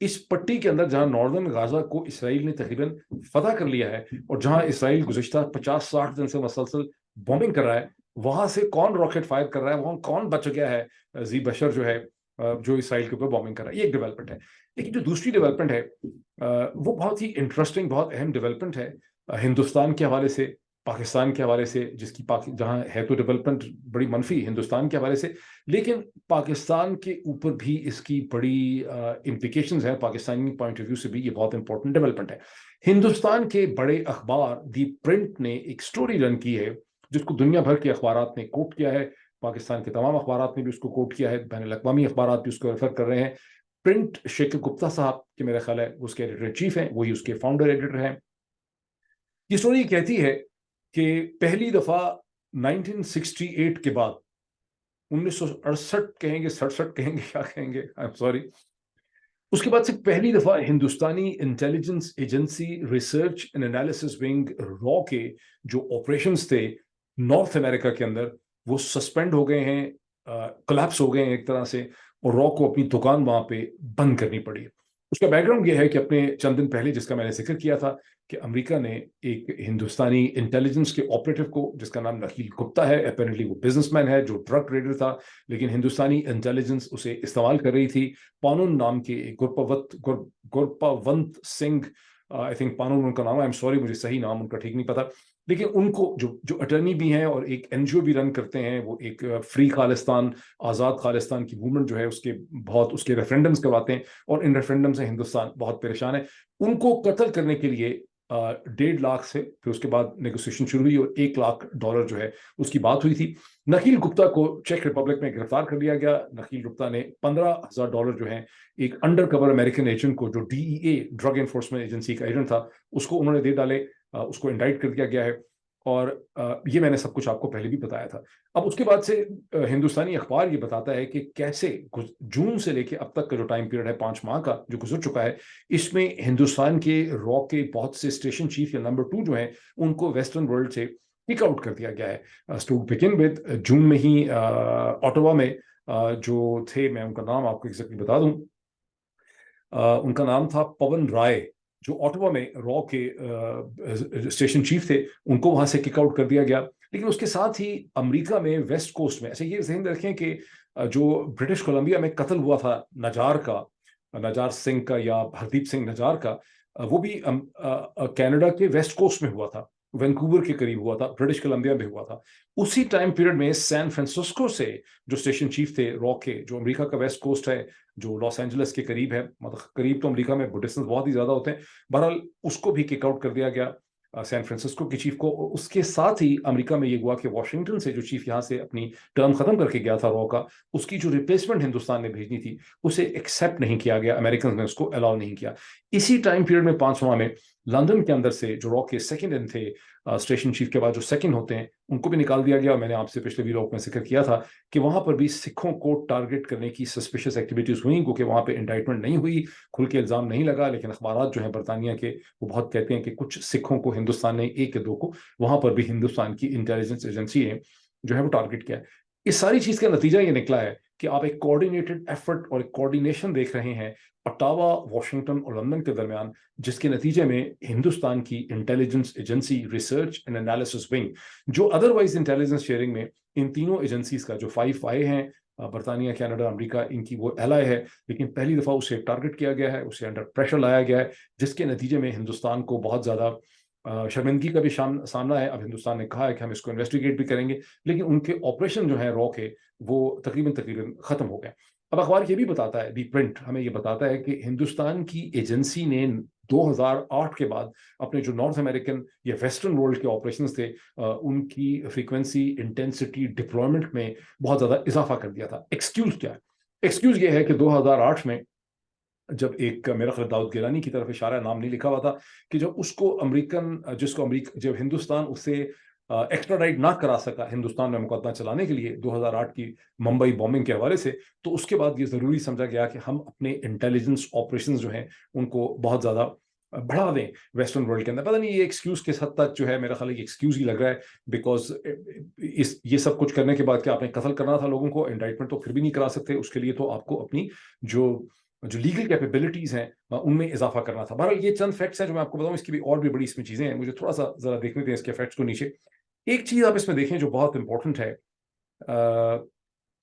اس پٹی کے اندر جہاں ناردرن غازہ کو اسرائیل نے تقریباً فتح کر لیا ہے اور جہاں اسرائیل گزشتہ 50-60 دن سے مسلسل بومبنگ کر رہا ہے، وہاں سے کون راکٹ فائر کر رہا ہے، وہاں کون بچ گیا ہے ذی بشر جو ہے جو اسرائیل کے اوپر بومبنگ کر رہا ہے. یہ ایک ڈیولپمنٹ ہے. لیکن جو دوسری ڈیولپمنٹ ہے وہ بہت ہی انٹرسٹنگ، بہت اہم ڈیولپمنٹ ہے ہندوستان کے حوالے سے، پاکستان کے حوالے سے، جس کی جہاں ہے تو ڈیولپمنٹ بڑی منفی ہندوستان کے حوالے سے، لیکن پاکستان کے اوپر بھی اس کی بڑی امپلیکیشنز ہیں. پاکستانی پوائنٹ آف ویو سے بھی یہ بہت امپورٹنٹ ڈیولپمنٹ ہے. ہندوستان کے بڑے اخبار دی پرنٹ نے ایک سٹوری رن کی ہے جس کو دنیا بھر کے اخبارات نے کوٹ کیا ہے. پاکستان کے تمام اخبارات نے بھی اس کو کوٹ کیا ہے، بین الاقوامی اخبارات بھی اس کو ریفر کر رہے ہیں. پرنٹ شیخر گپتا صاحب کہ میرا خیال ہے اس کے ایڈیٹر چیف ہیں، وہی اس کے فاؤنڈر ایڈیٹر ہیں. یہ سٹوری کہتی ہے کہ پہلی دفعہ 1968 کے بعد، 1968 کہیں گے، 67 کہیں گے، کیا کہیں گے، آئی ایم سوری، اس کے بعد سے پہلی دفعہ ہندوستانی intelligence agency research and analysis wing را کے جو آپریشنز تھے نارتھ امریکہ کے اندر، وہ سسپینڈ ہو گئے ہیں، کلیپس ہو گئے ہیں ایک طرح سے، اور را کو اپنی دکان وہاں پہ بند کرنی پڑی. اس کا بیک گراؤنڈ یہ ہے کہ اپنے چند دن پہلے جس کا میں نے ذکر کیا تھا کہ امریکہ نے ایک ہندوستانی انٹیلیجنس کے آپریٹو کو جس کا نام نخیل گپتا ہے، اپیرنٹلی وہ بزنس مین ہے جو ڈرگ ٹریڈر تھا، لیکن ہندوستانی انٹیلیجنس اسے استعمال کر رہی تھی. پانون نام کے گورپاونت سنگھ، آئی تھنک پانون ان کا نام ہے، آئی ایم سوری مجھے صحیح نام ان کا ٹھیک نہیں پتا، لیکن ان کو جو اٹرنی بھی ہیں اور ایک این جی او بھی رن کرتے ہیں، وہ ایک فری خالستان، آزاد خالستان کی موومنٹ جو ہے اس کے ریفرینڈمز کرواتے ہیں، اور ان ریفرینڈم سے ہندوستان بہت پریشان ہے. ان کو قتل کرنے کے لیے 1.5 لاکھ سے پھر اس کے بعد نیگوسیشن شروع ہوئی اور $1 لاکھ جو ہے اس کی بات ہوئی تھی. نخیل گپتا کو چیک ریپبلک میں گرفتار کر لیا گیا. نخیل گپتا نے $15,000 جو ہیں ایک انڈر کور امریکن ایجنٹ کو، جو DEA ڈرگ انفورسمنٹ ایجنسی کا ایجنٹ تھا، اس کو انہوں نے دے ڈالے. اس کو انڈائٹ کر دیا گیا ہے، اور یہ میں نے سب کچھ آپ کو پہلے بھی بتایا تھا. اب اس کے بعد سے ہندوستانی اخبار یہ بتاتا ہے کہ کیسے جون سے لے کے اب تک کا جو ٹائم پیریڈ ہے 5 ماہ کا جو گزر چکا ہے، اس میں ہندوستان کے را کے بہت سے اسٹیشن چیف یا نمبر 2 جو ہیں ان کو ویسٹرن ورلڈ سے پک آؤٹ کر دیا گیا ہے. ٹو بگن ود، جون میں ہی اوٹاوا میں جو تھے، میں ان کا نام آپ کو ایگزیکٹلی بتا دوں، ان کا نام تھا پون رائے، جو اوٹاوا میں را کے اسٹیشن چیف تھے، ان کو وہاں سے کک آؤٹ کر دیا گیا. لیکن اس کے ساتھ ہی امریکہ میں ویسٹ کوسٹ میں، اچھا یہ ذہن رکھیں کہ جو برٹش کولمبیا میں قتل ہوا تھا نجار سنگھ کا یا ہردیپ سنگھ نجار کا، وہ بھی کینیڈا کے ویسٹ کوسٹ میں ہوا تھا، وینکوور کے قریب ہوا تھا، برٹش کولمبیا میں ہوا تھا. اسی ٹائم پیریڈ میں سین فرانسسکو سے جو اسٹیشن چیف تھے را کے، جو امریکہ کا ویسٹ کوسٹ ہے، جو لاس اینجلس کے قریب ہے، مطلب قریب تو امریکہ میں ڈسٹینس بہت ہی زیادہ ہوتے ہیں، بہرحال اس کو بھی کک آؤٹ کر دیا گیا، سین فرانسسکو کے چیف کو. اس کے ساتھ ہی امریکہ میں یہ ہوا کہ واشنگٹن سے جو چیف یہاں سے اپنی ٹرم ختم کر کے گیا تھا را کا، اس کی جو ریپلیسمنٹ ہندوستان نے بھیجنی تھی اسے ایکسیپٹ نہیں کیا گیا، امریکنز نے اس کو الاؤ نہیں کیا. اسی ٹائم پیریڈ میں 5 ماہ میں لندن کے اندر سے جو را کے سیکنڈ تھے، اسٹیشن چیف کے بعد جو سیکنڈ ہوتے ہیں، ان کو بھی نکال دیا گیا. میں نے آپ سے پچھلے ویلاگ میں ذکر کیا تھا کہ وہاں پر بھی سکھوں کو ٹارگٹ کرنے کی سسپیشس ایکٹیویٹیز ہوئیں، کیونکہ وہاں پہ انڈائٹمنٹ نہیں ہوئی، کھل کے الزام نہیں لگا، لیکن اخبارات جو ہیں برطانیہ کے وہ بہت کہتے ہیں کہ کچھ سکھوں کو ہندوستان نے، 1 یا 2 کو وہاں پر بھی ہندوستان کی انٹیلیجنس ایجنسی نے جو ہے وہ ٹارگٹ کیا. اس ساری چیز کا نتیجہ یہ نکلا ہے کہ آپ ایک کوآرڈینیٹڈ ایفرٹ اور ایک کوآرڈینیشن دیکھ رہے ہیں اٹاوا، واشنگٹن اور لندن کے درمیان، جس کے نتیجے میں ہندوستان کی intelligence agency research and analysis wing, جو ادروائز انٹیلیجنس شیئرنگ میں ان تینوں ایجنسیز کا جو 5 آئے ہیں، برطانیہ، کینیڈا، امریکہ، ان کی وہ ایلائی ہے، لیکن پہلی دفعہ اسے ٹارگٹ کیا گیا ہے، اسے انڈر پریشر لایا گیا ہے، جس کے نتیجے میں ہندوستان کو بہت زیادہ شرمندگی کا بھی سامنا ہے. اب ہندوستان نے کہا ہے کہ ہم اس کو انویسٹیگیٹ بھی کریں گے، لیکن ان کے آپریشن جو ہیں را کے، وہ تقریباً ختم ہو گئے. اب اخبار یہ بھی بتاتا ہے، دی پرنٹ ہمیں یہ بتاتا ہے کہ ہندوستان کی ایجنسی نے 2008 کے بعد اپنے جو نارتھ امریکن یا ویسٹرن ورلڈ کے آپریشنز تھے، ان کی فریکوینسی، انٹینسٹی، ڈپلائمنٹ میں بہت زیادہ اضافہ کر دیا تھا. ایکسکیوز کیا ہے؟ ایکسکیوز یہ ہے کہ 2008 میں جب ایک میرا خیال داؤد گیلانی کی طرف اشارہ، نام نہیں لکھا ہوا تھا، کہ جب اس کو جب ہندوستان اسے ایکسٹراڈائٹ نہ کرا سکا ہندوستان میں مقدمہ چلانے کے لیے 2008 کی ممبئی بومبنگ کے حوالے سے، تو اس کے بعد یہ ضروری سمجھا گیا کہ ہم اپنے انٹیلیجنس آپریشنز جو ہیں ان کو بہت زیادہ بڑھا دیں ویسٹرن ورلڈ کے اندر. پتہ نہیں یہ ایکسکیوز کس حد تک جو ہے، میرا خیال ہے یہ ایکسکیوز ہی لگ رہا ہے، بیکاز یہ سب کچھ کرنے کے بعد کہ آپ نے قتل کرنا تھا لوگوں کو، انڈائٹمنٹ تو پھر بھی نہیں کرا سکتے، اس کے لیے تو آپ کو اپنی جو جو لیگل کیپیبلٹیز ہیں ان میں اضافہ کرنا تھا. بہرحال یہ چند فیکٹس ہیں جو میں آپ کو بتاؤں, اس کی بھی اور بھی بڑی اس میں چیزیں ہیں, مجھے تھوڑا سا ذرا دیکھنے دیں اس کے فیکٹس کو نیچے. ایک چیز آپ اس میں دیکھیں جو بہت امپورٹنٹ ہے,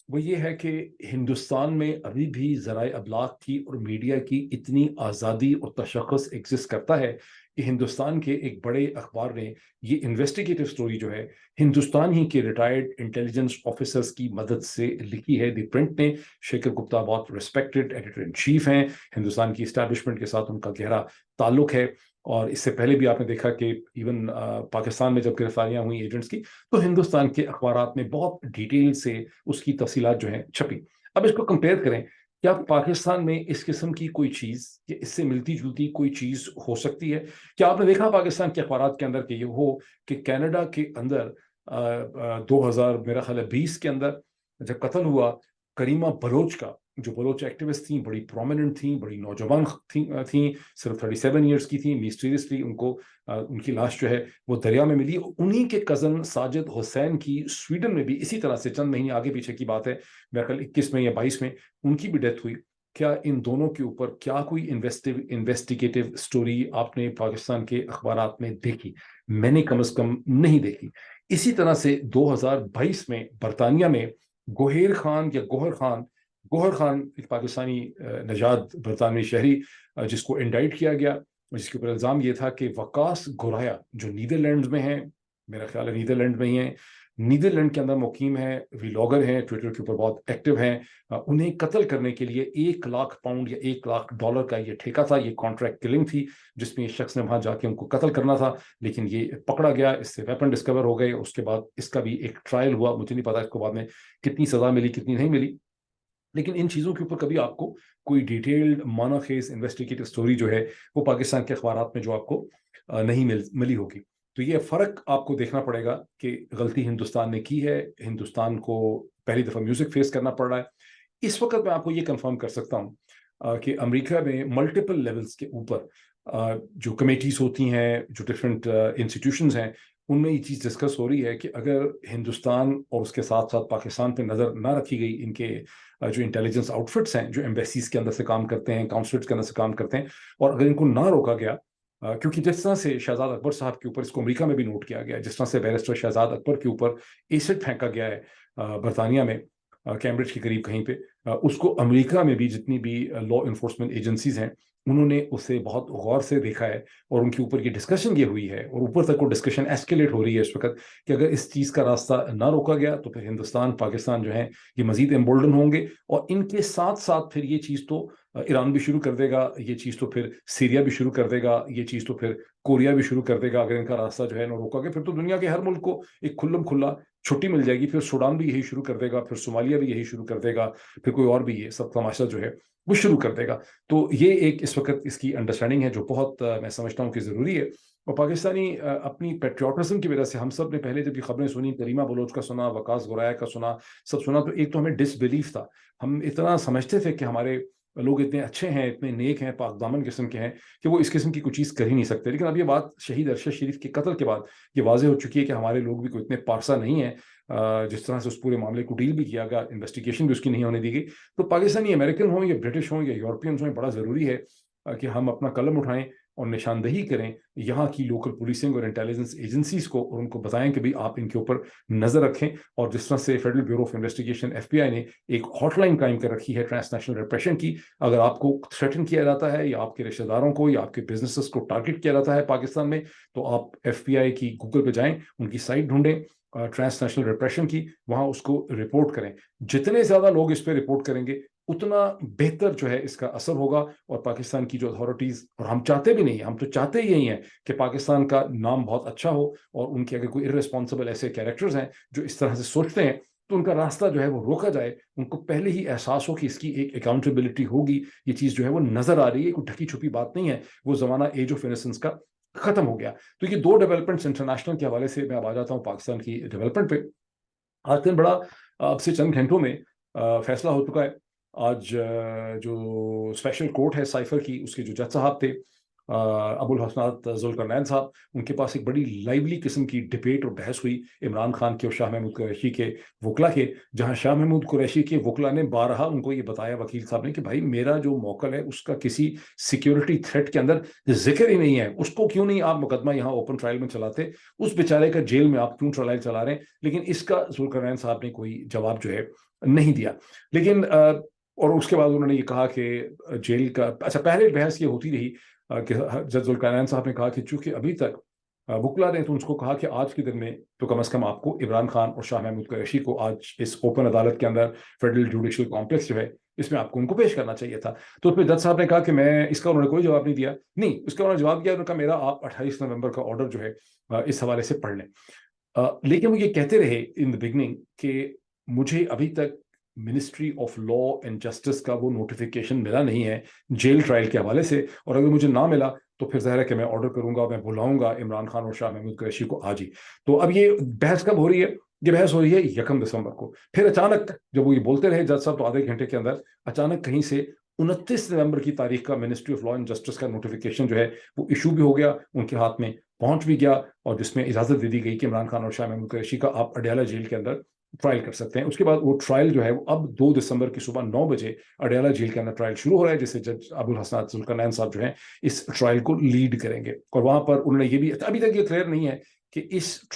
وہ یہ ہے کہ ہندوستان میں ابھی بھی ذرائع ابلاغ کی اور میڈیا کی اتنی آزادی اور تشخص ایگزسٹ کرتا ہے کہ ہندوستان کے ایک بڑے اخبار نے یہ انویسٹیگیٹو سٹوری جو ہے ہندوستان ہی کے ریٹائرڈ انٹیلیجنس آفیسرز کی مدد سے لکھی ہے. دی پرنٹ نے, شیکھر گپتا بہت ریسپیکٹڈ ایڈیٹر ان چیف ہیں, ہندوستان کی اسٹیبلشمنٹ کے ساتھ ان کا گہرا تعلق ہے, اور اس سے پہلے بھی آپ نے دیکھا کہ ایون پاکستان میں جب گرفتاریاں ہوئی ایجنٹس کی تو ہندوستان کے اخبارات میں بہت ڈیٹیل سے اس کی تفصیلات جو ہیں چھپی. اب اس کو کمپیئر کریں, کیا پاکستان میں اس قسم کی کوئی چیز یا اس سے ملتی جلتی کوئی چیز ہو سکتی ہے؟ کیا آپ نے دیکھا پاکستان کے اخبارات کے اندر کہ یہ ہو کہ کینیڈا کے اندر 2000 میرا خیال ہے 20 کے اندر جب قتل ہوا کریمہ بلوچ کا, جو بلوچ ایکٹیوسٹ تھیں, بڑی پرومیننٹ تھیں, بڑی نوجوان تھیں, صرف 37 ایئرس کی تھیں, مسٹیریسلی ان کو ان کی لاش جو ہے وہ دریا میں ملی. انہی کے کزن ساجد حسین کی سویڈن میں بھی اسی طرح سے چند مہینے آگے پیچھے کی بات ہے, میرا خیال 21 میں یا 22 میں ان کی بھی ڈیتھ ہوئی. کیا ان دونوں کے اوپر کیا کوئی انویسٹیگیٹو سٹوری آپ نے پاکستان کے اخبارات میں دیکھی؟ میں نے کم از کم نہیں دیکھی. اسی طرح سے 2022 میں برطانیہ میں گوہر خان ایک پاکستانی نژاد برطانوی شہری جس کو انڈائٹ کیا گیا, جس کے اوپر الزام یہ تھا کہ وقاص گورایا جو نیدرلینڈز میں ہیں, میرا خیال ہے نیدرلینڈ میں ہی ہیں, نیدرلینڈ کے اندر مقیم ہیں, ویلاگر ہیں, ٹویٹر کے اوپر بہت ایکٹیو ہیں, انہیں قتل کرنے کے لیے £1,00,000 یا $1,00,000 کا یہ ٹھیکہ تھا, یہ کانٹریکٹ کلنگ تھی جس میں اس شخص نے وہاں جا کے ان کو قتل کرنا تھا. لیکن یہ پکڑا گیا, اس سے ویپن ڈسکور ہو گئے, اس کے بعد اس کا بھی ایک ٹرائل ہوا, مجھے نہیں پتا اس کو بعد میں کتنی سزا ملی کتنی نہیں ملی. لیکن ان چیزوں کے اوپر کبھی آپ کو کوئی ڈیٹیلڈ معنی خیز انویسٹیگیٹو سٹوری جو ہے وہ پاکستان کے اخبارات میں جو آپ کو نہیں ملی ہوگی. تو یہ فرق آپ کو دیکھنا پڑے گا کہ غلطی ہندوستان نے کی ہے, ہندوستان کو پہلی دفعہ میوزک فیس کرنا پڑ رہا ہے. اس وقت میں آپ کو یہ کنفرم کر سکتا ہوں کہ امریکہ میں ملٹیپل لیولز کے اوپر جو کمیٹیز ہوتی ہیں, جو ڈفرینٹ انسٹیٹیوشنز ہیں, ان میں یہ چیز ڈسکس ہو رہی ہے کہ اگر ہندوستان اور اس کے ساتھ ساتھ پاکستان پہ نظر نہ رکھی گئی, ان کے جو انٹیلیجنس آؤٹ فٹس ہیں جو ایمبیسیز کے اندر سے کام کرتے ہیں, کانسولیٹس کے اندر سے کام کرتے ہیں, اور اگر ان کو نہ روکا گیا, کیونکہ جس طرح سے شہزاد اکبر صاحب کے اوپر, اس کو امریکہ میں بھی نوٹ کیا گیا, جس طرح سے بیرسٹر شہزاد اکبر کے اوپر ایسڈ پھینکا گیا ہے برطانیہ میں کیمبرج کے قریب کہیں پہ, اس کو امریکہ میں بھی جتنی بھی لا انفورسمنٹ ایجنسیز ہیں انہوں نے اسے بہت غور سے دیکھا ہے, اور ان کے اوپر یہ ڈسکشن یہ ہوئی ہے, اور اوپر تک وہ ڈسکشن ایسکیلیٹ ہو رہی ہے اس وقت کہ اگر اس چیز کا راستہ نہ روکا گیا تو پھر ہندوستان پاکستان جو ہے یہ مزید امبولڈن ہوں گے, اور ان کے ساتھ ساتھ پھر یہ چیز تو ایران بھی شروع کر دے گا, یہ چیز تو پھر سیریا بھی شروع کر دے گا, یہ چیز تو پھر کوریا بھی شروع کر دے گا. اگر ان کا راستہ جو ہے نہ روکا گیا, پھر تو دنیا کے ہر ملک کو ایک کھلم کھلا چھٹی مل جائے گی. پھر سوڈان بھی یہی شروع کر دے گا, پھر صومالیہ بھی یہی شروع کر دے گا, پھر کوئی اور بھی یہ سب تماشا جو ہے وہ شروع کر دے گا. تو یہ ایک اس وقت اس کی انڈرسٹینڈنگ ہے جو بہت میں سمجھتا ہوں کہ ضروری ہے. اور پاکستانی اپنی پیٹریوٹزم کی وجہ سے ہم سب نے پہلے جب یہ خبریں سنی, کریمہ بلوچ کا سنا, وقاص گورایا کا سنا, سب سنا, تو ایک تو ہمیں ڈس بلیف تھا, ہم اتنا سمجھتے تھے کہ ہمارے لوگ اتنے اچھے ہیں, اتنے نیک ہیں, پاک دامن قسم کے ہیں کہ وہ اس قسم کی کوئی چیز کر ہی نہیں سکتے. لیکن اب یہ بات شہید ارشد شریف کے قتل کے بعد یہ واضح ہو چکی ہے کہ ہمارے لوگ بھی کوئی اتنے پارسا نہیں ہیں. جس طرح سے اس پورے معاملے کو ڈیل بھی کیا گیا, انویسٹیگیشن بھی اس کی نہیں ہونے دی گئی. تو پاکستانی امریکن ہوں یا برٹش ہوں یا یورپینز ہوں, بڑا ضروری ہے کہ ہم اپنا قلم اٹھائیں اور نشاندہی کریں یہاں کی لوکل پولیسنگ اور انٹیلیجنس ایجنسیز کو, اور ان کو بتائیں کہ بھئی آپ ان کے اوپر نظر رکھیں. اور جس طرح سے federal bureau of investigation FBI نے ایک ہاٹ لائن قائم کر رکھی ہے ٹرانس نیشنل ریپریشن کی, اگر آپ کو تھریٹن کیا جاتا ہے یا آپ کے رشتہ داروں کو یا آپ کے بزنسز کو ٹارگٹ کیا جاتا ہے پاکستان میں, تو آپ FBI کی گوگل پہ جائیں, ان کی سائٹ ڈھونڈیں ٹرانس نیشنل ریپریشن کی, وہاں اس کو رپورٹ کریں. جتنے زیادہ لوگ اس پہ رپورٹ کریں گے اتنا بہتر جو ہے اس کا اثر ہوگا. اور پاکستان کی جو اتھارٹیز, اور ہم چاہتے بھی نہیں, ہم تو چاہتے یہی ہیں کہ پاکستان کا نام بہت اچھا ہو, اور ان کے اگر کوئی ارریسپانسبل ایسے کیریکٹرز ہیں جو اس طرح سے سوچتے ہیں تو ان کا راستہ جو ہے وہ روکا جائے, ان کو پہلے ہی احساس ہو کہ اس کی ایک اکاؤنٹیبلٹی ہوگی, یہ چیز جو ہے وہ نظر آ رہی ہے, کوئی ڈھکی چھپی بات نہیں ہے, وہ زمانہ ایج آف انسنس کا ختم ہو گیا. تو یہ دو ڈیولپمنٹس انٹرنیشنل کے حوالے سے, میں اب آ جاتا ہوں پاکستان کی ڈیولپمنٹ پہ. آج دن بڑا اب سے چند گھنٹوں میں فیصلہ ہو چکا ہے. آج جو اسپیشل کورٹ ہے سائفر کی, اس کے جو جج صاحب تھے ابو الحسنات ذوالقرنین صاحب، ان کے پاس ایک بڑی لائیولی قسم کی ڈبیٹ اور بحث ہوئی عمران خان کے اور شاہ محمود قریشی کے وکلا کے، جہاں شاہ محمود قریشی کے وکلا نے بارہا ان کو یہ بتایا وکیل صاحب نے کہ بھائی میرا جو موکل ہے اس کا کسی سیکیورٹی تھریٹ کے اندر ذکر ہی نہیں ہے، اس کو کیوں نہیں آپ مقدمہ یہاں اوپن ٹرائل میں چلاتے، اس بیچارے کا جیل میں آپ کیوں ٹرائل چلا رہے ہیں؟ لیکن اس کا ذوالقرنین صاحب نے کوئی جواب جو ہے نہیں دیا. لیکن اور اس کے بعد انہوں نے یہ کہا کہ جیل کا اچھا پہلے بحث یہ ہوتی رہی کہ جج ذوالقرنین صاحب نے کہا کہ چونکہ ابھی تک وکلا نے تو اس کو کہا کہ آج کے دن میں تو کم از کم آپ کو عمران خان اور شاہ محمود قریشی کو آج اس اوپن عدالت کے اندر فیڈرل جوڈیشل کمپلیکس جو ہے اس میں آپ کو ان کو پیش کرنا چاہیے تھا. تو اس میں جج صاحب نے کہا کہ میں اس کا انہوں نے کوئی جواب نہیں دیا. نہیں، اس کا انہوں نے جواب دیا، انہوں نے کہا میرا آپ 28 نومبر کا آرڈر جو ہے اس حوالے سے پڑھ لیں. لیکن وہ یہ کہتے رہے ان دا بگننگ کہ مجھے ابھی تک ministry of law and justice کا وہ نوٹیفیکیشن ملا نہیں ہے جیل ٹرائل کے حوالے سے، اور اگر مجھے نہ ملا تو پھر ظاہر ہے کہ میں آرڈر کروں گا، میں بلاؤں گا عمران خان اور شاہ محمود قریشی کو آج ہی. تو اب یہ بحث کب ہو رہی ہے؟ یہ بحث ہو رہی ہے 1 دسمبر کو. پھر اچانک جب وہ یہ بولتے رہے جج صاحب تو آدھے گھنٹے کے اندر اچانک کہیں سے 29 نومبر کی تاریخ کا ministry of law and justice کا نوٹیفیکیشن جو ہے وہ ایشو بھی ہو گیا، ان کے ہاتھ میں پہنچ بھی گیا، اور جس میں اجازت دے دی گئی کہ عمران خان اور شاہ محمود قریشی کا آپ اڈیالہ جیل کے اندر ٹرائل کر سکتے ہیں. اس کے بعد وہ ٹرائل جو ہے وہ اب 2 دسمبر کی صبح 9 بجے اڈیالہ جیل کے اندر ٹرائل شروع ہو رہا ہے، جسے جج ابو الحسنات ذوالقرنین صاحب جو ہیں اس ٹرائل کو لیڈ کریں گے. اور وہاں پر انہوں نے یہ بھی ابھی تک یہ کلیئر نہیں ہے کہ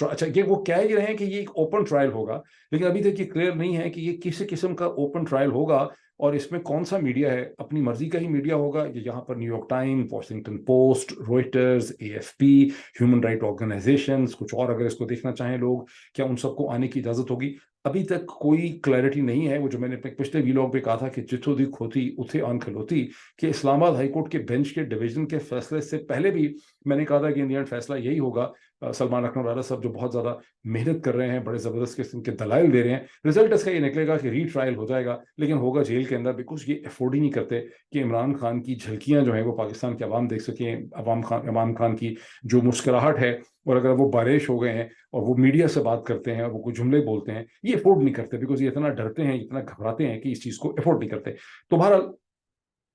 اچھا یہ وہ کہہ ہی رہے ہیں کہ یہ ایک اوپن ٹرائل ہوگا، لیکن ابھی تک یہ کلیئر نہیں ہے کہ یہ کس قسم کا اوپن ٹرائل ہوگا اور اس میں کون سا میڈیا ہے، اپنی مرضی کا ہی میڈیا ہوگا، یہاں پر New York Time, Washington Post, Reuters, AFP، human right organisations, کچھ اور اگر اس کو دیکھنا چاہیں لوگ، کیا ان سب کو آنے کی اجازت ہوگی؟ ابھی تک کوئی کلیئرٹی نہیں ہے. وہ جو میں نے پچھلے ویلاگ پہ کہا تھا کہ جتھوں دی کھوتی اتھے آن کھلوتی، کہ اسلام آباد ہائی کورٹ کے بینچ کے ڈویژن کے فیصلے سے پہلے بھی میں نے کہا تھا کہ انڈین فیصلہ یہی ہوگا. سلمان اکرم راجہ صاحب جو بہت زیادہ محنت کر رہے ہیں، بڑے زبردست قسم کے دلائل دے رہے ہیں، رزلٹ اس کا یہ نکلے گا کہ ری ٹرائل ہو جائے گا، لیکن ہوگا جیل کے اندر، بیکاز یہ افورڈ ہی نہیں کرتے کہ عمران خان کی جھلکیاں جو ہیں وہ پاکستان کے عوام دیکھ سکیں. عمران خان کی جو مسکراہٹ ہے، اور اگر وہ بارش ہو گئے ہیں اور وہ میڈیا سے بات کرتے ہیں اور وہ کچھ جملے بولتے ہیں، یہ افورڈ نہیں کرتے، بیکاز یہ اتنا ڈرتے ہیں، اتنا گھبراتے ہیں کہ اس چیز کو افورڈ نہیں کرتے. تو بہرحال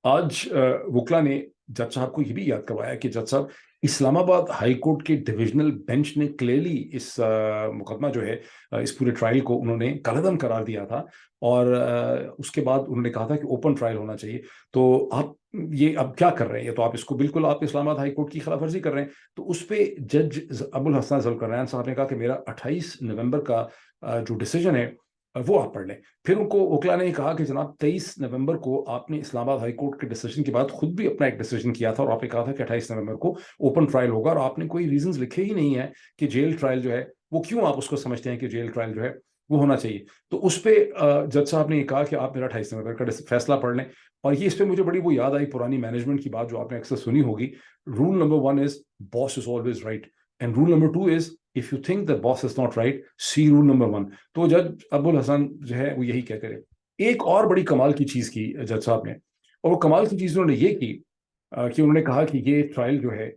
آج وکلا نے جج صاحب کو یہ بھی یاد کروایا کہ جج صاحب اسلام آباد ہائی کورٹ کے ڈویژنل بینچ نے کلیئرلی اس مقدمہ جو ہے اس پورے ٹرائل کو انہوں نے کالعدم قرار دیا تھا، اور اس کے بعد انہوں نے کہا تھا کہ اوپن ٹرائل ہونا چاہیے. تو آپ یہ اب کیا کر رہے ہیں؟ تو آپ اس کو بالکل آپ اسلام آباد ہائی کورٹ کی خلاف ورزی کر رہے ہیں. تو اس پہ جج ابو الحسنات ذوالقرنین صاحب نے کہا کہ میرا 28 نومبر کا جو ڈیسیجن ہے وہ آپ پڑھ لیں. پھر ان کو وکلا نے کہا کہ جناب 23 نومبر کو آپ نے اسلام آباد ہائی کورٹ کے ڈیسیجن کے بعد خود بھی اپنا ایک ڈیسیجن کیا تھا، اور آپ نے کہا تھا کہ 28 نومبر کو اوپن ٹرائل ہوگا، اور آپ نے کوئی ریزنز لکھے ہی نہیں ہے کہ جیل ٹرائل جو ہے وہ کیوں آپ اس کو سمجھتے ہیں کہ جیل ٹرائل جو ہے وہ ہونا چاہیے. تو اس پہ جج صاحب نے یہ کہا کہ آپ میرا 28 نومبر کا فیصلہ پڑھ لیں. اور یہ اس پہ مجھے بڑی وہ یاد آئی پرانی مینجمنٹ کی بات جو آپ نے اکثر سنی ہوگی، roll number 1 is boss is always right, and roll number 2 is if you think that boss is not right, see rule number 1. تو جج ابو الحسن جو ہے وہ یہی کہتے رہے. ایک اور بڑی کمال کی چیز کی جج صاحب نے، اور وہ کمال کی چیز انہوں نے یہ کی کہ انہوں نے کہا کہ یہ ٹرائل جو ہے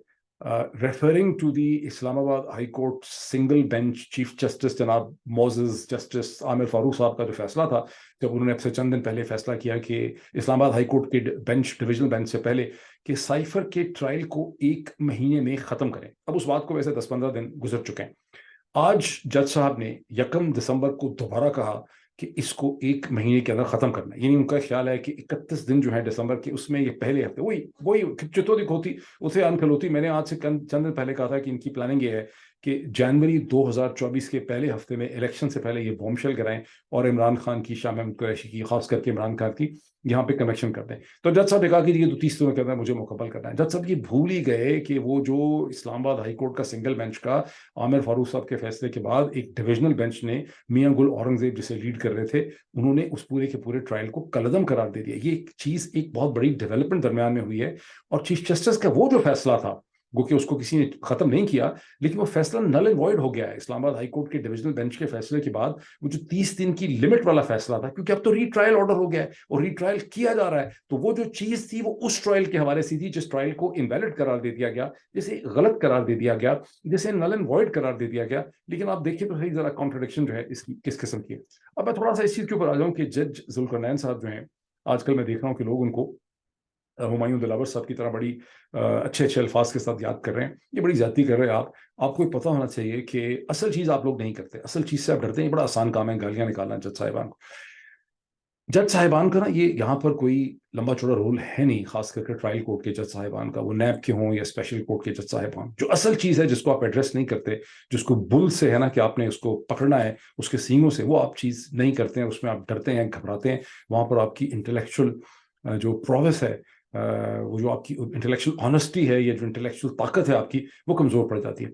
ریفرنگ ٹو دی اسلام آباد high court single bench chief justice جناب موزز جسٹس عامر فاروق صاحب کا جو فیصلہ تھا، جب انہوں نے اب سے چند دن پہلے فیصلہ کیا کہ اسلام آباد ہائی کورٹ کے بینچ ڈویژنل بینچ سے پہلے کہ سائفر کے ٹرائل کو 1 مہینے میں ختم کریں. اب اس بات کو ویسے 10-15 دن گزر چکے ہیں. آج جج صاحب نے 1 دسمبر کو دوبارہ کہا کہ اس کو 1 مہینے کے اندر ختم کرنا ہے. یعنی ان کا خیال ہے کہ 31 دن جو ہے دسمبر کے، اس میں یہ پہلے ہفتے وہی چتو دکھ ہوتی اسے انکھل ہوتی. میں نے آج سے چند دن پہلے کہا تھا کہ ان کی پلاننگ یہ ہے کہ جنوری 2024 کے پہلے ہفتے میں الیکشن سے پہلے یہ بوم شیل کرائیں اور عمران خان کی، شاہ محمود قریشی کی، خاص کر کے عمران خان کی یہاں پہ کنیکشن کر دیں. تو جج صاحب نے کہا کہ یہ 30 دنوں کے اندر مجھے مکمل کرنا ہے. جج صاحب یہ بھول ہی گئے کہ وہ جو اسلام آباد ہائی کورٹ کا سنگل بینچ کا عامر فاروق صاحب کے فیصلے کے بعد ایک ڈویژنل بینچ نے میاں گل اورنگزیب جسے لیڈ کر رہے تھے، انہوں نے اس پورے کے پورے ٹرائل کو کالعدم قرار دے دیا. یہ چیز ایک بہت بڑی ڈیولپمنٹ درمیان میں ہوئی ہے، اور چیف جسٹس کا وہ جو فیصلہ تھا گو کہ اس کو کسی نے ختم نہیں کیا، لیکن وہ فیصلہ نل اینڈ وائڈ ہو گیا ہے. اسلام آباد ہائی کورٹ کے ڈویژنل بینچ کے فیصلے کے بعد وہ جو 30 دن کی لمٹ والا فیصلہ تھا، کیونکہ اب تو ری ٹرائل آرڈر ہو گیا ہے اور ری ٹرائل کیا جا رہا ہے، تو وہ جو چیز تھی وہ اس ٹرائل کے حوالے سے تھی جس ٹرائل کو انویلڈ قرار دے دیا گیا، جسے غلط قرار دے دیا گیا، جسے نل اینڈ وائڈ قرار دے دیا گیا. لیکن آپ دیکھیں تو صحیح ذرا کانٹرڈکشن جو ہے اس کی کس قسم کی ہے. اب میں تھوڑا سا اس چیز کے اوپر آ جاؤں کہ جج ذوالقرنین صاحب جو ہیں، آج کل میں دیکھ رہا ہوں کہ لوگ ان کو ہمایوں دلاور صاحب کی طرح بڑی اچھے اچھے الفاظ کے ساتھ یاد کر رہے ہیں. یہ بڑی زیادتی کر رہے ہیں آپ کو پتہ ہونا چاہیے کہ اصل چیز آپ لوگ نہیں کرتے, اصل چیز سے آپ ڈرتے ہیں. یہ بڑا آسان کام ہے گالیاں نکالنا جج صاحبان کو. جج صاحبان کا نا یہ یہاں پر کوئی لمبا چوڑا رول ہے نہیں, خاص کر کے ٹرائل کورٹ کے جج صاحبان کا, وہ نیب کے ہوں یا اسپیشل کورٹ کے جج صاحبان. جو اصل چیز ہے جس کو آپ ایڈریس نہیں کرتے, جس کو بل سے ہے نا کہ آپ نے اس کو پکڑنا ہے اس کے سینگوں سے, وہ آپ چیز نہیں کرتے ہیں, اس میں آپ ڈرتے ہیں, گھبراتے ہیں. وہاں پر آپ کی انٹلیکچوئل جو پروگریس ہے, وہ جو آپ کی انٹلیکچوئل آنیسٹی ہے یا جو انٹلیکچوئل طاقت ہے آپ کی, وہ کمزور پڑ جاتی ہے.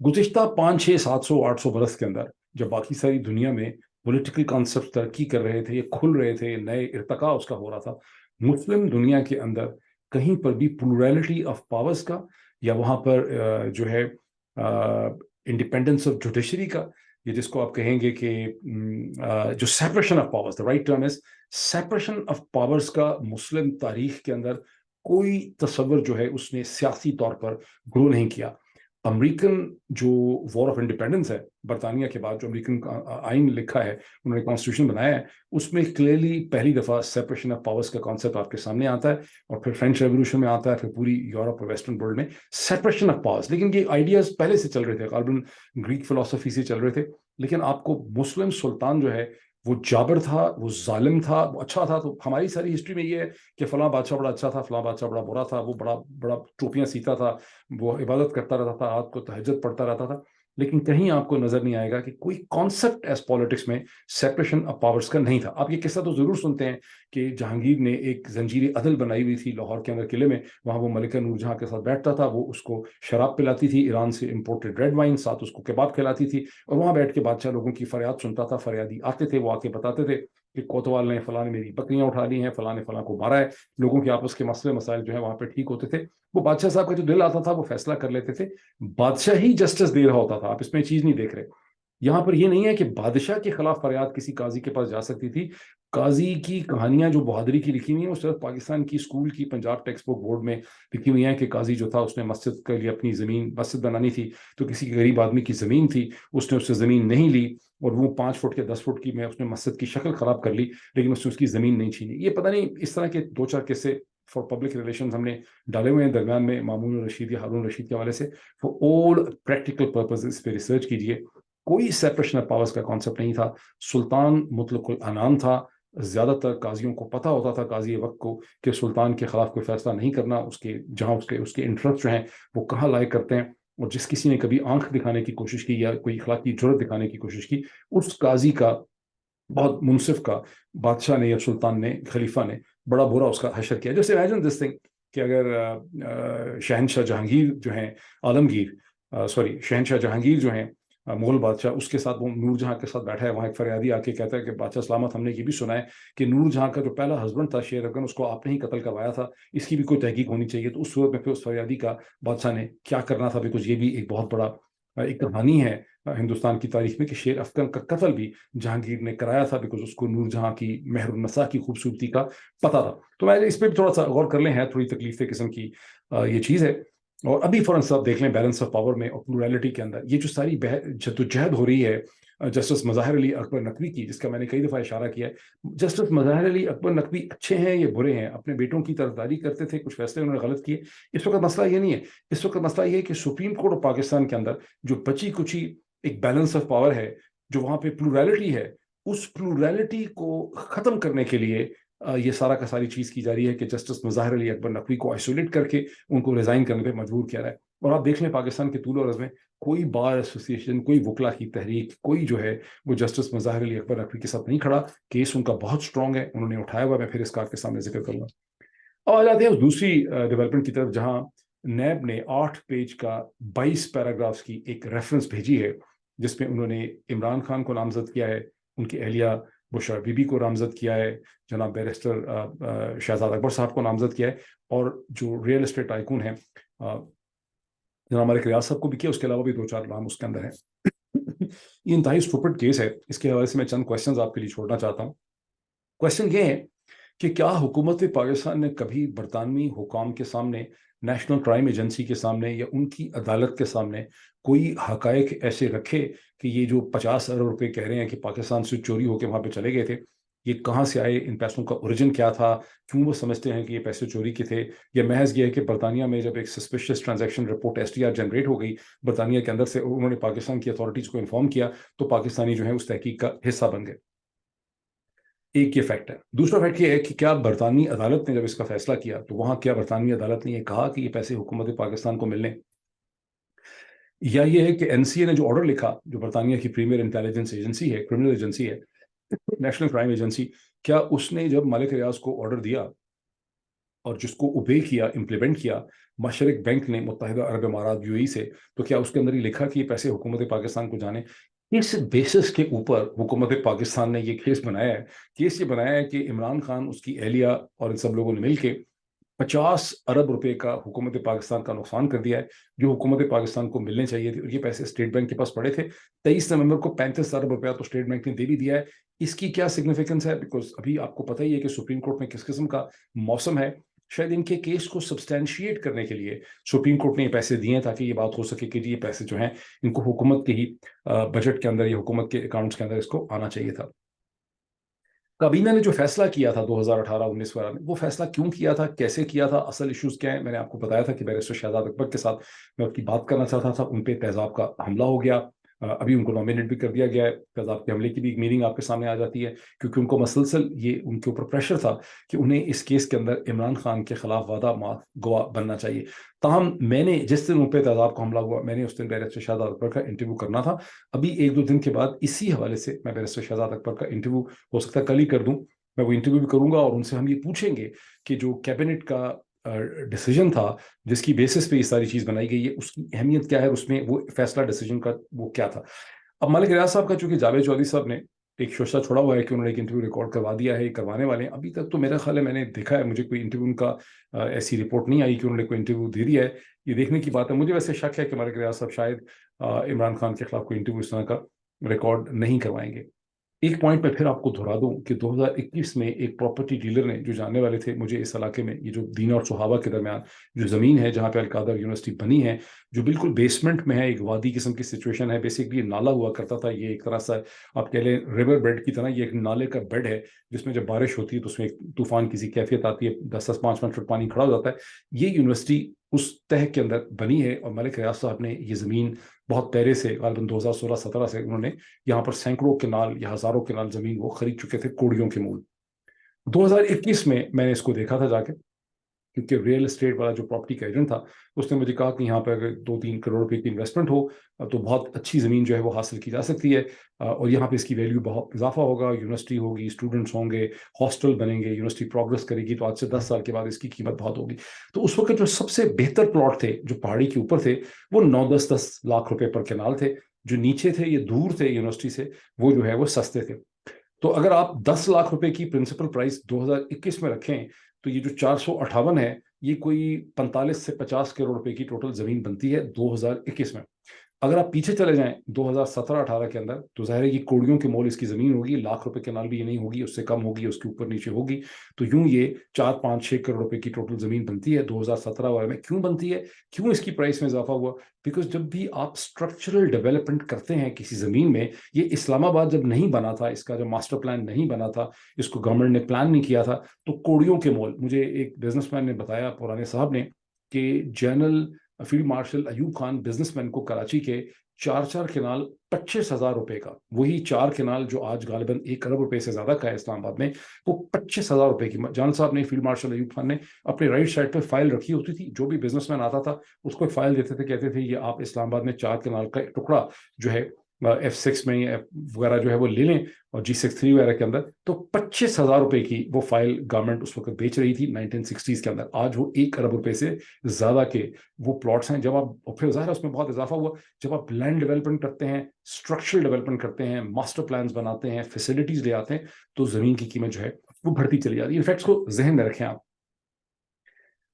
گزشتہ 500 700 800 برس کے اندر جب باقی ساری دنیا میں پولیٹیکل کانسیپٹ ترقی کر رہے تھے, یہ کھل رہے تھے, نئے ارتقاء اس کا ہو رہا تھا, مسلم دنیا کے اندر کہیں پر بھی پلورلٹی آف پاورز کا یا وہاں پر جو ہے انڈیپینڈنس آف جوڈیشری کا, یہ جس کو آپ کہیں گے کہ جو separation of powers, the right term is separation of powers کا, مسلم تاریخ کے اندر کوئی تصور جو ہے اس نے سیاسی طور پر گرو نہیں کیا. امریکن جو وار آف انڈیپینڈنس ہے برطانیہ کے بعد, جو امریکن آئین لکھا ہے, انہوں نے کانسٹیٹیوشن بنایا ہے, اس میں کلیئرلی پہلی دفعہ سیپریشن آف پاورز کا کانسیپٹ آپ کے سامنے آتا ہے, اور پھر فرینچ ریولوشن میں آتا ہے, پھر پوری یورپ اور ویسٹرن ورلڈ میں سیپریشن آف پاورز. لیکن یہ آئیڈیاز پہلے سے چل رہے تھے, غالباً گریک فلسفی سے چل رہے تھے, لیکن آپ کو مسلم سلطان جو ہے وہ جابر تھا, وہ ظالم تھا, وہ اچھا تھا. تو ہماری ساری ہسٹری میں یہ ہے کہ فلاں بادشاہ بڑا اچھا تھا, فلاں بادشاہ بڑا برا تھا, وہ بڑا بڑا ٹوپیاں سیتا تھا, وہ عبادت کرتا رہتا تھا, رات کو تہجد پڑھتا رہتا تھا, لیکن کہیں آپ کو نظر نہیں آئے گا کہ کوئی کانسیپٹ ایز پالیٹکس میں سیپریشن آف پاورز کا نہیں تھا. آپ یہ قصہ تو ضرور سنتے ہیں کہ جہانگیر نے ایک زنجیر عدل بنائی ہوئی تھی لاہور کے اندر قلعے میں, وہاں وہ ملکہ نور جہاں کے ساتھ بیٹھتا تھا, وہ اس کو شراب پلاتی تھی, ایران سے امپورٹڈ ریڈ وائن, ساتھ اس کو کباب کھلاتی تھی, اور وہاں بیٹھ کے بادشاہ لوگوں کی فریاد سنتا تھا. فریادی آتے تھے, وہ آ کے بتاتے تھے کہ کوتوال نے فلاں نے میری بکریاں اٹھا لی ہیں, فلاں نے فلاں کو مارا ہے. لوگوں کے آپس کے مسئلے مسائل جو ہے وہاں پہ ٹھیک ہوتے تھے. وہ بادشاہ صاحب کا جو دل آتا تھا وہ فیصلہ کر لیتے تھے, بادشاہ ہی جسٹس دے رہا ہوتا تھا. آپ اس میں چیز نہیں دیکھ رہے. یہاں پر یہ نہیں ہے کہ بادشاہ کے خلاف فریاد کسی قاضی کے پاس جا سکتی تھی. قاضی کی کہانیاں جو بہادری کی لکھی ہوئی ہیں وہ صرف پاکستان کی اسکول کی پنجاب ٹیکسٹ بک بورڈ میں لکھی ہوئی ہیں کہ قاضی جو تھا اس نے مسجد کے لیے اپنی زمین, مسجد بنانی تھی تو کسی غریب آدمی کی زمین تھی, اس نے اس سے زمین نہیں لی, اور وہ 5 فٹ یا 10 فٹ کی میں اس نے مسجد کی شکل خراب کر لی, لیکن اس نے اس کی زمین نہیں چھینی. یہ پتہ نہیں اس طرح کے 2-4 قصے فار پبلک ریلیشنز ہم نے ڈالے ہوئے ہیں درمیان میں مامون رشید یا ہارون رشید کے حوالے سے. فار آل پریکٹیکل پرپز اس پہ ریسرچ کیجئے. کوئی سیپریشن آف پاورز کا کانسیپٹ نہیں تھا. سلطان مطلق العنان تھا. زیادہ تر قاضیوں کو پتہ ہوتا تھا, قاضی وقت کو, کہ سلطان کے خلاف کوئی فیصلہ نہیں کرنا, اس کے جہاں اس کے انٹرسٹ جو ہیں وہ کہاں لائے کرتے ہیں. اور جس کسی نے کبھی آنکھ دکھانے کی کوشش کی یا کوئی اخلاقی جرأت دکھانے کی کوشش کی, اس قاضی کا, بہت منصف کا, بادشاہ نے یا سلطان نے, خلیفہ نے بڑا برا اس کا حشر کیا. جیسے امیجن دس تھنگ کہ اگر شہنشاہ جہانگیر جو ہیں شہنشاہ جہانگیر جو ہیں مغل بادشاہ, اس کے ساتھ وہ نور جہاں کے ساتھ بیٹھا ہے, وہاں ایک فریادی آ کے کہتا ہے کہ بادشاہ سلامت, ہم نے یہ بھی سنا ہے کہ نور جہاں کا جو پہلا ہسبینڈ تھا شیر افغان, اس کو آپ نے ہی قتل کروایا تھا, اس کی بھی کوئی تحقیق ہونی چاہیے. تو اس صورت میں پھر اس فریادی کا بادشاہ نے کیا کرنا تھا, بیکاز یہ بھی ایک بہت بڑا ایک کہانی ہے ہندوستان کی تاریخ میں کہ شیر افغان کا قتل بھی جہانگیر نے کرایا تھا, بیکاز اس کو نور جہاں کی مہر النساء کی خوبصورتی کا پتہ تھا. تو میں اس پہ بھی تھوڑا سا غور کر لیں, ہے تھوڑی تکلیف قسم کی یہ چیز ہے. اور ابھی فوراً صاحب دیکھ لیں بیلنس آف پاور میں اور پلورلٹی کے اندر یہ جو ساری جدوجہد ہو رہی ہے جسٹس مظاہر علی اکبر نقوی کی, جس کا میں نے کئی دفعہ اشارہ کیا ہے. جسٹس مظاہر علی اکبر نقوی اچھے ہیں یا برے ہیں, اپنے بیٹوں کی طرفداری کرتے تھے, کچھ فیصلے انہوں نے غلط کیے. اس وقت مسئلہ یہ نہیں ہے. اس وقت مسئلہ یہ ہے کہ سپریم کورٹ آف پاکستان کے اندر جو بچی کچی ایک بیلنس آف پاور ہے, جو وہاں پہ پلورلٹی ہے, اس پلورلٹی کو ختم کرنے کے لیے یہ سارا کا ساری چیز کی جا رہی ہے کہ جسٹس مظاہر علی اکبر نقوی کو آئسولیٹ کر کے ان کو ریزائن کرنے پہ مجبور کیا رہا ہے. اور آپ دیکھ لیں پاکستان کے طول و عرض میں کوئی بار ایسوسیشن, کوئی وکلا کی تحریک, کوئی جو ہے وہ جسٹس مظاہر علی اکبر نقوی کے ساتھ نہیں کھڑا. کیس ان کا بہت اسٹرانگ ہے, انہوں نے اٹھایا ہوا. میں پھر اس کا آپ کے سامنے ذکر کروں گا. اب آ جاتے ہیں اس دوسری ڈیولپمنٹ کی طرف, جہاں نیب نے 8 پیج کا 22 پیراگرافس کی ایک ریفرنس بھیجی ہے, جس میں انہوں نے عمران خان کو نامزد کیا ہے, ان کی اہلیہ بشرا بی بی کو نامزد کیا ہے, جناب بیرسٹر شہزاد اکبر صاحب کو نامزد کیا ہے, اور جو ریئل اسٹیٹ ٹائکون ہیں جناب ملک ریاض صاحب کو بھی کیا. اس کے علاوہ بھی 2-4 نام اس کے اندر ہیں. یہ انتہائی اسٹوپڈ کیس ہے. اس کے حوالے سے میں چند کوشچنز آپ کے لیے چھوڑنا چاہتا ہوں. کوشچن یہ ہے کہ کیا حکومت پاکستان نے کبھی برطانوی حکام کے سامنے, نیشنل کرائم ایجنسی کے سامنے یا ان کی عدالت کے سامنے کوئی حقائق ایسے رکھے کہ یہ جو 50 ارب روپے کہہ رہے ہیں کہ پاکستان سے چوری ہو کے وہاں پہ چلے گئے تھے, یہ کہاں سے آئے, ان پیسوں کا اوریجن کیا تھا, کیوں وہ سمجھتے ہیں کہ یہ پیسے چوری کے تھے, یا محض یہ ہے کہ برطانیہ میں جب ایک suspicious transaction report STR generate ہو گئی برطانیہ کے اندر سے, انہوں نے پاکستان کی اتھارٹیز کو انفارم کیا تو پاکستانی جو ہے اس تحقیق کا حصہ بن گئے. ایک یہ فیکٹ ہے. دوسرا فیکٹ یہ ہے کہ کیا برطانوی عدالت نے جب اس کا فیصلہ کیا تو وہاں کیا برطانوی عدالت نے یہ کہا کہ یہ پیسے حکومت پاکستان کو ملنے, یا یہ ہے کہ NCA نے جو آرڈر لکھا, جو برطانیہ کی پریمیئر انٹیلیجنس ایجنسی ہے, کرمنل ایجنسی ہے, نیشنل کرائم ایجنسی, کیا اس نے جب ملک ریاض کو آرڈر دیا اور جس کو اوبے کیا, امپلیمنٹ کیا مشرق بینک نے متحدہ عرب امارات UAE سے, تو کیا اس کے اندر یہ لکھا کہ یہ پیسے حکومت پاکستان کو جانے؟ اس بیسس کے اوپر حکومت پاکستان نے یہ کیس بنایا ہے. کیس یہ بنایا ہے کہ عمران خان, اس کی اہلیہ اور ان سب لوگوں نے مل کے 50 ارب روپے کا حکومت پاکستان کا نقصان کر دیا ہے, جو حکومت پاکستان کو ملنے چاہیے تھے, اور یہ پیسے اسٹیٹ بینک کے پاس پڑے تھے. 23 نومبر کو 35 ارب روپیہ تو اسٹیٹ بینک نے دے بھی دیا ہے. اس کی کیا سگنیفیکنس ہے؟ بیکاز ابھی آپ کو پتہ ہی ہے کہ سپریم کورٹ میں کس قسم کا موسم ہے. شاید ان کے کیس کو سبسٹینشیٹ کرنے کے لیے سپریم کورٹ نے یہ پیسے دیے ہیں تاکہ یہ بات ہو سکے کہ یہ پیسے جو ہیں ان کو حکومت کے ہی بجٹ کے اندر یا حکومت کے اکاؤنٹس کے اندر اس کو آنا چاہیے تھا. کابینہ نے جو فیصلہ کیا تھا 2018-19 میں, وہ فیصلہ کیوں کیا تھا, کیسے کیا تھا, اصل ایشوز کیا ہیں؟ میں نے آپ کو بتایا تھا کہ بیرسٹر شہزاد اکبر کے ساتھ میں اس کی بات کرنا چاہتا تھا. ان پہ تیزاب کا حملہ ہو گیا, ابھی ان کو نامینیٹ بھی کر دیا گیا ہے. تیزاب کے حملے کی بھی ایک میٹنگ آپ کے سامنے آ جاتی ہے, کیونکہ ان کو مسلسل یہ ان کے اوپر پریشر تھا کہ انہیں اس کیس کے اندر عمران خان کے خلاف وعدہ گواہ بننا چاہیے. تاہم میں نے جس دن ان پہ تیزاب کا حملہ ہوا, میں نے اس دن بیرسٹر شہزاد اکبر کا انٹرویو کرنا تھا. ابھی 1-2 دن کے بعد اسی حوالے سے میں بیرسٹر شہزاد اکبر کا انٹرویو ہو سکتا ہے کل ہی کر دوں. میں وہ انٹرویو بھی کروں گا اور ان سے ہم یہ پوچھیں گے کہ جو کیبنٹ کا ڈیسیجن تھا جس کی بیسس پہ یہ ساری چیز بنائی گئی ہے, اس کی اہمیت کیا ہے, اس میں وہ فیصلہ ڈیسیجن کا وہ کیا تھا. اب ملک ریاض صاحب کا چونکہ جاوید چودھری صاحب نے ایک شوشہ چھوڑا ہوا ہے کہ انہوں نے ایک انٹرویو ریکارڈ کروا دیا ہے, کروانے والے ہیں. ابھی تک تو میرا خیال ہے, میں نے دیکھا ہے, مجھے کوئی انٹرویو ان کا ایسی رپورٹ نہیں آئی کہ انہوں نے کوئی انٹرویو دے دیا ہے. یہ دیکھنے کی بات ہے. مجھے ویسے شک ہے کہ ملک ریاض صاحب شاید عمران خان کے خلاف کوئی انٹرویو اس طرح کا ریکارڈ نہیں کروائیں گے. ایک پوائنٹ میں پھر آپ کو دہرا دوں کہ 2021 میں ایک پراپرٹی ڈیلر نے, جو جاننے والے تھے مجھے اس علاقے میں, یہ جو دینا اور صحابہ کے درمیان جو زمین ہے جہاں پہ القادر یونیورسٹی بنی ہے, جو بالکل بیسمنٹ میں ہے, ایک وادی قسم کی سچویشن ہے. بیسکلی نالا ہوا کرتا تھا, یہ ایک طرح سے آپ کہہ لیں ریور بیڈ کی طرح, یہ ایک نالے کا بیڈ ہے جس میں جب بارش ہوتی ہے تو اس میں ایک طوفان کی سی کیفیت آتی ہے, 10-5 فٹ پانی کھڑا ہو جاتا ہے. یہ یونیورسٹی اس تہہ کے اندر بنی ہے, اور ملک ریاض صاحب نے یہ زمین بہت پہلے سے, غالباً 2016-17 سے انہوں نے یہاں پر سینکڑوں کنال یا ہزاروں کنال زمین وہ خرید چکے تھے کوڑیوں کے مول. 2021 میں نے اس کو دیکھا تھا جا کے, کیونکہ ریئل اسٹیٹ والا جو پراپرٹی کا ایجنٹ تھا اس نے مجھے کہا کہ یہاں پہ اگر 2-3 کروڑ روپے کی انویسٹمنٹ ہو تو بہت اچھی زمین جو ہے وہ حاصل کی جا سکتی ہے, اور یہاں پہ اس کی ویلیو بہت اضافہ ہوگا, یونیورسٹی ہوگی, اسٹوڈنٹس ہوں گے, ہاسٹل بنیں گے, یونیورسٹی پروگرس کرے گی, تو آج سے 10 سال کے بعد اس کی قیمت بہت ہوگی. تو اس وقت جو سب سے بہتر پلاٹ تھے جو پہاڑی کے اوپر تھے وہ 9-10 لاکھ روپے پر کنال تھے. جو نیچے تھے, یہ دور تھے یونیورسٹی سے, وہ جو ہے وہ سستے تھے. تو اگر آپ 10 لاکھ روپے کی پرنسپل پرائس 2021 میں رکھیں تو یہ جو 458 ہے, یہ کوئی 45 سے 50 کروڑ روپے کی ٹوٹل زمین بنتی ہے 2021 میں. اگر آپ پیچھے چلے جائیں 2017-18 کے اندر, تو ظاہر ہے کہ کوڑیوں کے مول اس کی زمین ہوگی, لاکھ روپے کنال بھی یہ نہیں ہوگی, اس سے کم ہوگی, اس کے اوپر نیچے ہوگی. تو یوں یہ 4-5-6 کروڑ روپے کی ٹوٹل زمین بنتی ہے 2017 والے میں. کیوں بنتی ہے, کیوں اس کی پرائس میں اضافہ ہوا؟ بیکاز جب بھی آپ اسٹرکچرل ڈیولپمنٹ کرتے ہیں کسی زمین میں, یہ اسلام آباد جب نہیں بنا تھا, اس کا جو ماسٹر پلان نہیں بنا تھا, اس کو گورنمنٹ نے پلان نہیں کیا تھا, تو کوڑیوں کے مول, مجھے ایک بزنس مین نے بتایا, پرانے صاحب نے, کہ general field marshal Ayub Khan business man کو کراچی کے 4 کنال 25,000 روپے کا, وہی 4 کنال جو آج غالباً 1 ارب روپے سے زیادہ کا ہے اسلام آباد میں, وہ 25,000 روپے کی. جان صاحب نے, فیلڈ مارشل ایوب خان نے اپنے رائٹ سائڈ پہ فائل رکھی ہوتی تھی, جو بھی بزنس مین آتا تھا اس کو ایک فائل دیتے تھے, کہتے تھے یہ آپ اسلام آباد میں 4 کنال کا ٹکڑا جو ہے F6 میں وغیرہ جو ہے وہ لے لیں, اور G63 وغیرہ کے اندر. تو 25,000 روپے کی وہ فائل گورنمنٹ اس وقت بیچ رہی تھی 1960s کے اندر. آج وہ 1 ارب روپے سے زیادہ کے وہ پلاٹس ہیں. جب آپ, پھر ظاہر ہے اس میں بہت اضافہ ہوا, جب آپ لینڈ ڈیولپمنٹ کرتے ہیں, اسٹرکچرل ڈیولپمنٹ کرتے ہیں, ماسٹر پلانز بناتے ہیں, فیسلٹیز لے آتے ہیں, تو زمین کی قیمت جو ہے وہ بڑھتی چلی جاتی ہے. ان فیکٹس کو ذہن میں رکھیں آپ.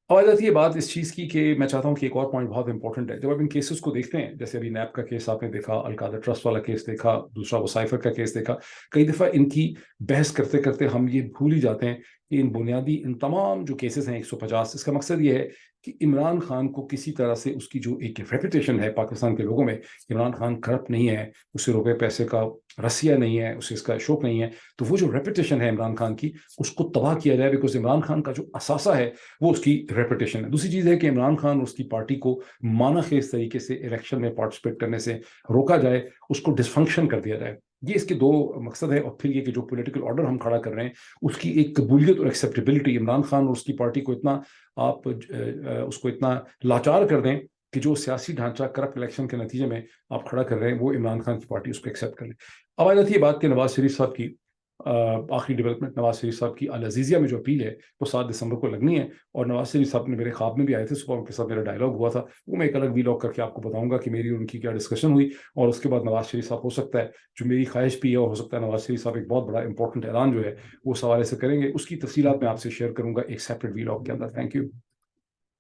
اب آ جاتی ہے بات اس چیز کی کہ میں چاہتا ہوں کہ ایک اور پوائنٹ بہت امپورٹنٹ ہے. جب آپ ان کیسز کو دیکھتے ہیں, جیسے ابھی نیب کا کیس آپ نے دیکھا, القادر ٹرسٹ والا کیس دیکھا, دوسرا وہ سائفر کا کیس دیکھا, کئی دفعہ ان کی بحث کرتے کرتے ہم یہ بھول ہی جاتے ہیں کہ ان بنیادی, ان تمام جو کیسز ہیں 150, اس کا مقصد یہ ہے کہ عمران خان کو کسی طرح سے اس کی جو ایک ریپوٹیشن ہے پاکستان کے لوگوں میں، عمران خان کرپٹ نہیں ہے، اسے روپے پیسے کا رسیہ نہیں ہے، اسے اس کا شوق نہیں ہے، تو وہ جو ریپوٹیشن ہے عمران خان کی اس کو تباہ کیا جائے، بیکاز عمران خان کا جو اثاثہ ہے وہ اس کی ریپوٹیشن ہے۔ دوسری چیز ہے کہ عمران خان اور اس کی پارٹی کو معنی خیز طریقے سے الیکشن میں پارٹیسپیٹ کرنے سے روکا جائے، اس کو ڈسفنکشن کر دیا جائے۔ یہ اس کے دو مقصد ہے، اور پھر یہ کہ جو پولیٹیکل آرڈر ہم کھڑا کر رہے ہیں اس کی ایک قبولیت اور ایکسیپٹیبلٹی، عمران خان اور اس کی پارٹی کو اتنا آپ اس کو اتنا لاچار کر دیں کہ جو سیاسی ڈھانچہ کرپٹ الیکشن کے نتیجے میں آپ کھڑا کر رہے ہیں وہ عمران خان کی پارٹی اس کو ایکسیپٹ کر لے۔ اب آ جاتی ہے بات کہ نواز شریف صاحب کی آخری ڈیولپمنٹ، نواز شریف صاحب کی العزیزیہ میں جو اپیل ہے وہ 7 دسمبر کو لگنی ہے، اور نواز شریف صاحب نے میرے خواب میں بھی آئے تھے صبح، ان کے ساتھ میرا ڈائلاگ ہوا تھا، وہ میں ایک الگ ویلاگ کر کے آپ کو بتاؤں گا کہ میری اور ان کی کیا ڈسکشن ہوئی، اور اس کے بعد نواز شریف صاحب ہو سکتا ہے جو میری خواہش بھی ہے، اور ہو سکتا ہے نواز شریف صاحب ایک بہت بڑا امپورٹنٹ اعلان جو ہے وہ اس حوالے سے کریں گے، اس کی تفصیلات میں آپ سے شیئر کروں گا ایک سیپریٹ ویلاگ کے اندر۔ Thank you.